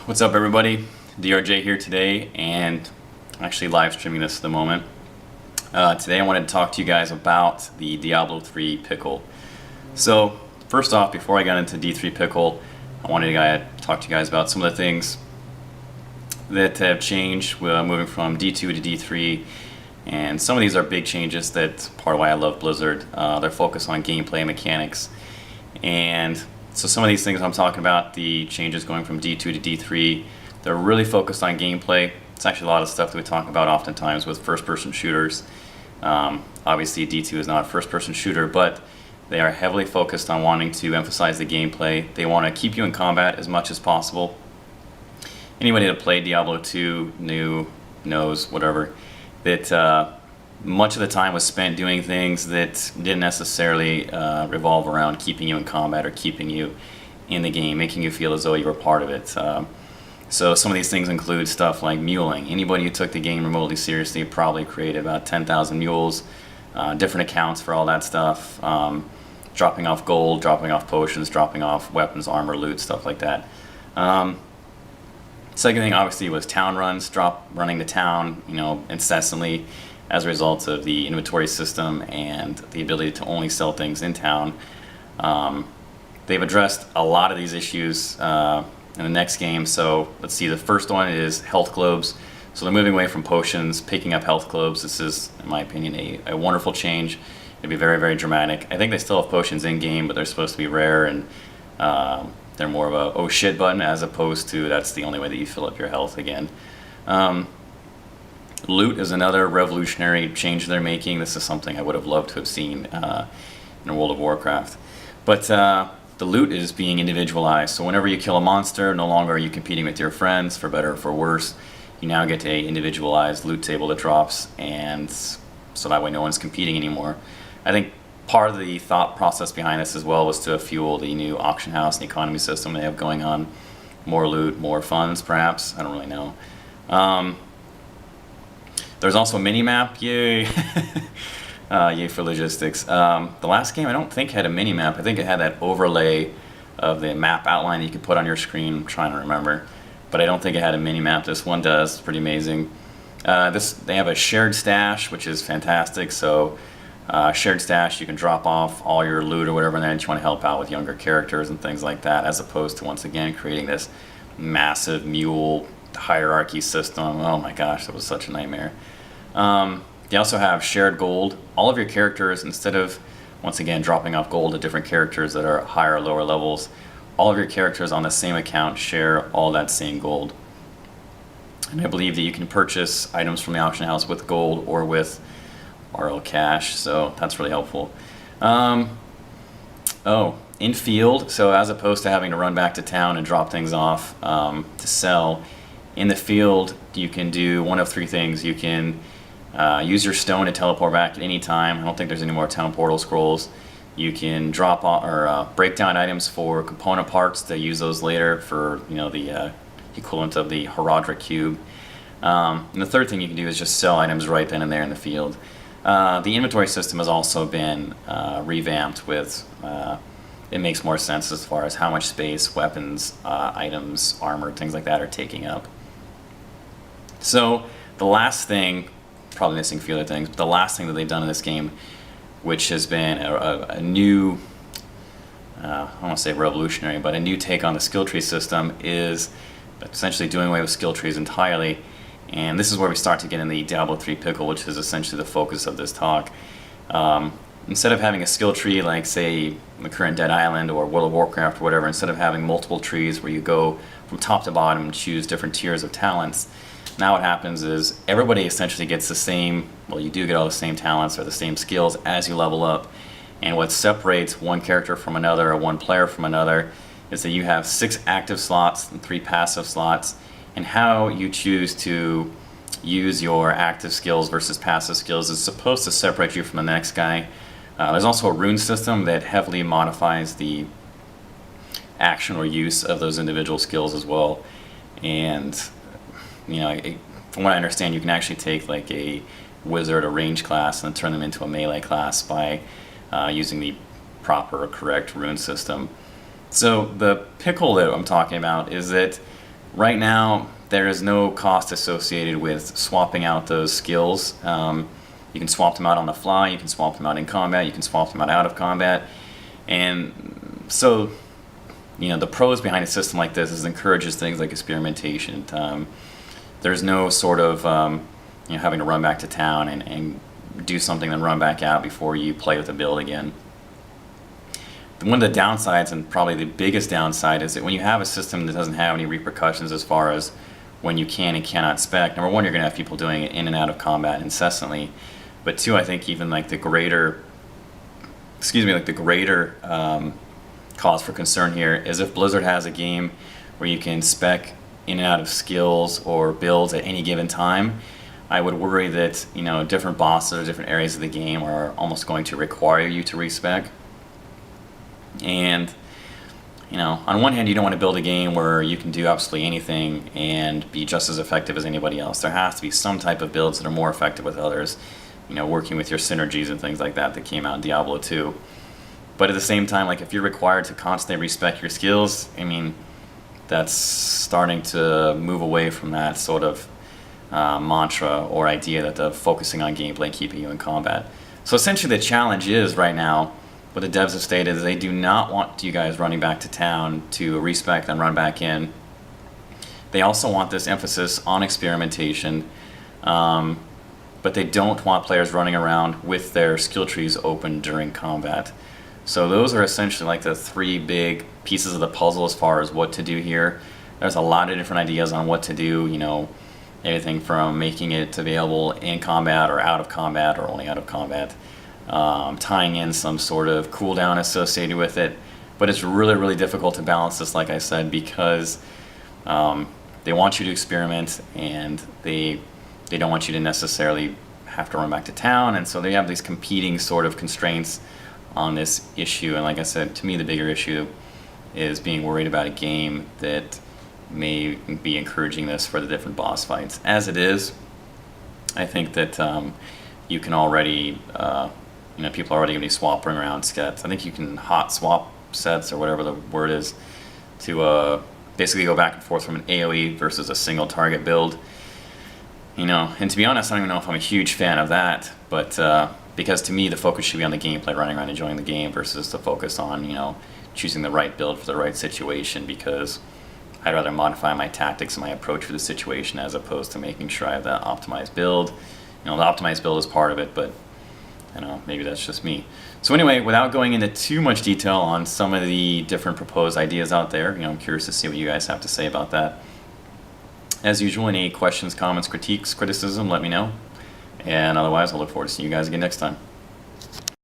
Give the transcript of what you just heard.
What's up, everybody? DRJ here today, and I'm actually live streaming this at the moment. Today I wanted to talk to you guys about the Diablo 3 Pickle. So first off, before I got into D3 Pickle, I wanted to talk to you guys about some of the things that have changed moving from D2 to D3, and some of these are big changes. That's part of why I love Blizzard. Their focus on gameplay mechanics, and so some of these things I'm talking about, the changes going from D2 to D3, they're really focused on gameplay. It's actually a lot of stuff that we talk about oftentimes with first-person shooters. Obviously D2 is not a first-person shooter, but they are heavily focused on wanting to emphasize the gameplay. They want to keep you in combat as much as possible. Anybody that played Diablo II knows, whatever, that much of the time was spent doing things that didn't necessarily revolve around keeping you in combat or keeping you in the game, making you feel as though you were part of it. So some of these things include stuff like muling. Anybody who took the game remotely seriously probably created about 10,000 mules, different accounts for all that stuff, dropping off gold, dropping off potions, dropping off weapons, armor, loot, stuff like that. Second thing, obviously, was town runs, running the town, incessantly, as a result of the inventory system and the ability to only sell things in town. They've addressed a lot of these issues in the next game. So let's see, the first one is health globes. So they're moving away from potions, picking up health globes. This is, in my opinion, a wonderful change. It'd be very, very dramatic. I think they still have potions in-game, but they're supposed to be rare, and they're more of a oh shit button, as opposed to that's the only way that you fill up your health again. Loot is another revolutionary change they're making. This is something I would have loved to have seen in World of Warcraft. But the loot is being individualized. So whenever you kill a monster, no longer are you competing with your friends, for better or for worse. You now get a individualized loot table that drops, and so that way no one's competing anymore. I think part of the thought process behind this as well was to fuel the new auction house and economy system they have going on. More loot, more funds, perhaps. I don't really know. There's also a mini-map, yay! Yay for logistics. The last game I don't think had a mini-map. I think it had that overlay of the map outline that you could put on your screen. I'm trying to remember. But I don't think it had a mini-map. This one does. It's pretty amazing. They have a shared stash, which is fantastic. So shared stash, you can drop off all your loot or whatever, and then you want to help out with younger characters and things like that, as opposed to, once again, creating this massive mule hierarchy system. Oh my gosh, that was such a nightmare. They also have shared gold. All of your characters, instead of, once again, dropping off gold to different characters that are higher or lower levels, all of your characters on the same account share all that same gold. And I believe that you can purchase items from the auction house with gold or with RL cash, so that's really helpful. In field, so as opposed to having to run back to town and drop things off to sell, in the field you can do one of three things. You can use your stone to teleport back at any time. I don't think there's any more town portal scrolls. You can drop or break down items for component parts to use those later for the equivalent of the Herodric cube. And the third thing you can do is just sell items right then and there in the field. The inventory system has also been revamped with, it makes more sense as far as how much space weapons, items, armor, things like that are taking up. So the last thing, probably missing a few other things, but the last thing that they've done in this game, which has been a new, I don't want to say revolutionary, but a new take on the skill tree system, is essentially doing away with skill trees entirely. And this is where we start to get in the Diablo 3 Pickle, which is essentially the focus of this talk. Instead of having a skill tree like, say, the current Dead Island or World of Warcraft or whatever, instead of having multiple trees where you go from top to bottom and choose different tiers of talents, now what happens is everybody essentially gets the same, well, you do get all the same talents or the same skills as you level up. And what separates one character from another or one player from another is that you have 6 active slots and 3 passive slots, and how you choose to use your active skills versus passive skills is supposed to separate you from the next guy. There's also a rune system that heavily modifies the action or use of those individual skills as well. And from what I understand, you can actually take like a wizard or range class and turn them into a melee class by using the proper or correct rune system. So the pickle that I'm talking about is that Right now, there is no cost associated with swapping out those skills. You can swap them out on the fly, you can swap them out in combat, you can swap them out of combat. And so, the pros behind a system like this is it encourages things like experimentation. There's no sort of having to run back to town and do something then run back out before you play with the build again. One of the downsides, and probably the biggest downside, is that when you have a system that doesn't have any repercussions as far as when you can and cannot spec, number one, you're going to have people doing it in and out of combat incessantly. But two, I think even like the greater cause for concern here is if Blizzard has a game where you can spec in and out of skills or builds at any given time, I would worry that different bosses or different areas of the game are almost going to require you to respec. And on one hand, you don't want to build a game where you can do absolutely anything and be just as effective as anybody else. There has to be some type of builds that are more effective with others, working with your synergies and things like that came out in Diablo II. But at the same time, like if you're required to constantly respec your skills, that's starting to move away from that sort of mantra or idea that the focusing on gameplay and keeping you in combat. So essentially the challenge is right now, what the devs have stated is they do not want you guys running back to town to respec and run back in. They also want this emphasis on experimentation, but they don't want players running around with their skill trees open during combat. So those are essentially like the three big pieces of the puzzle as far as what to do here. There's a lot of different ideas on what to do, everything from making it available in combat or out of combat or only out of combat. Tying in some sort of cooldown associated with it, but it's really, really difficult to balance this, like I said, because they want you to experiment and they don't want you to necessarily have to run back to town, and so they have these competing sort of constraints on this issue. And like I said, to me the bigger issue is being worried about a game that may be encouraging this for the different boss fights. As it is, I think that you can already people are already going to be swapping around sets. I think you can hot swap sets, or whatever the word is, to basically go back and forth from an AoE versus a single target build. And to be honest, I don't even know if I'm a huge fan of that, but because to me the focus should be on the gameplay, running around enjoying the game, versus the focus on choosing the right build for the right situation, because I'd rather modify my tactics and my approach for the situation as opposed to making sure I have that optimized build. The optimized build is part of it, but maybe that's just me. So anyway, without going into too much detail on some of the different proposed ideas out there, I'm curious to see what you guys have to say about that. As usual, any questions, comments, critiques, criticism, let me know. And otherwise, I'll look forward to seeing you guys again next time.